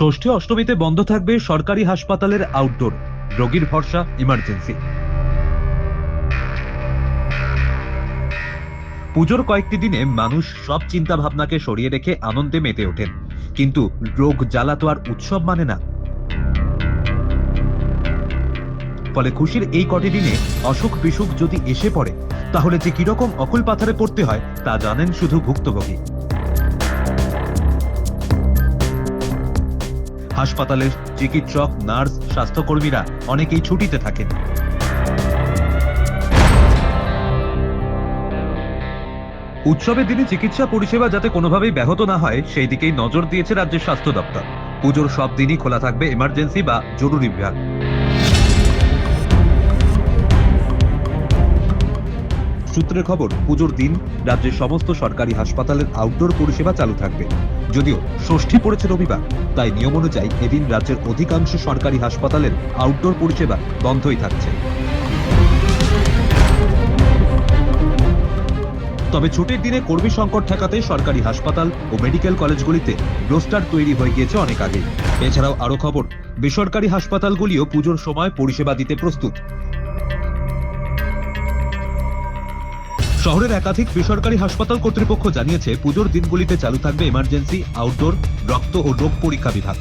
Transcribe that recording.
ষষ্ঠী অষ্টমীতে বন্ধ থাকবে সরকারি হাসপাতালের আউটডোর, রোগীর ভরসা ইমার্জেন্সি। পুজোর কয়েকটি দিনে মানুষ সব চিন্তা ভাবনাকে সরিয়ে রেখে আনন্দে মেতে ওঠেন, কিন্তু রোগ জ্বালা তো আর উৎসব মানে না। ফলে খুশির এই কটি দিনে অসুখ বিসুখ যদি এসে পড়ে, তাহলে যে কিরকম অকুল পাথারে পড়তে হয় তা জানেন শুধু ভুক্তভোগী। হাসপাতালের চিকিৎসক, নার্স, স্বাস্থ্যকর্মীরা অনেকেই ছুটিতে থাকেন। উৎসবের দিনে চিকিৎসা পরিষেবা যাতে কোনোভাবেই ব্যাহত না হয় সেই দিকেই নজর দিয়েছে রাজ্যের স্বাস্থ্য দপ্তর। পুজোর সব দিনই খোলা থাকবে এমার্জেন্সি বা জরুরি বিভাগ। সূত্রের খবর, পুজোর দিন রাজ্যের সমস্ত সরকারি হাসপাতালের আউটডোর পরিষেবা চালু থাকবে। যদিও ষষ্ঠী পড়েছে রবিবার, তাই নিয়ম অনুযায়ী এদিন রাজ্যের অধিকাংশ সরকারি হাসপাতালের আউটডোর পরিষেবা বন্ধই থাকছে। তবে ছুটির দিনে কর্মী সংকট ঠেকাতে সরকারি হাসপাতাল ও মেডিকেল কলেজগুলিতে রোস্টার তৈরি হয়ে গিয়েছে অনেক আগেই। এছাড়াও আরো খবর, বেসরকারি হাসপাতালগুলিও পুজোর সময় পরিষেবা দিতে প্রস্তুত। শহরের একাধিক বেসরকারি হাসপাতাল কর্তৃপক্ষ জানিয়েছে পুজোর দিনগুলিতে চালু থাকবে এমার্জেন্সি, আউটডোর, রক্ত ও রোগ পরীক্ষা বিভাগ।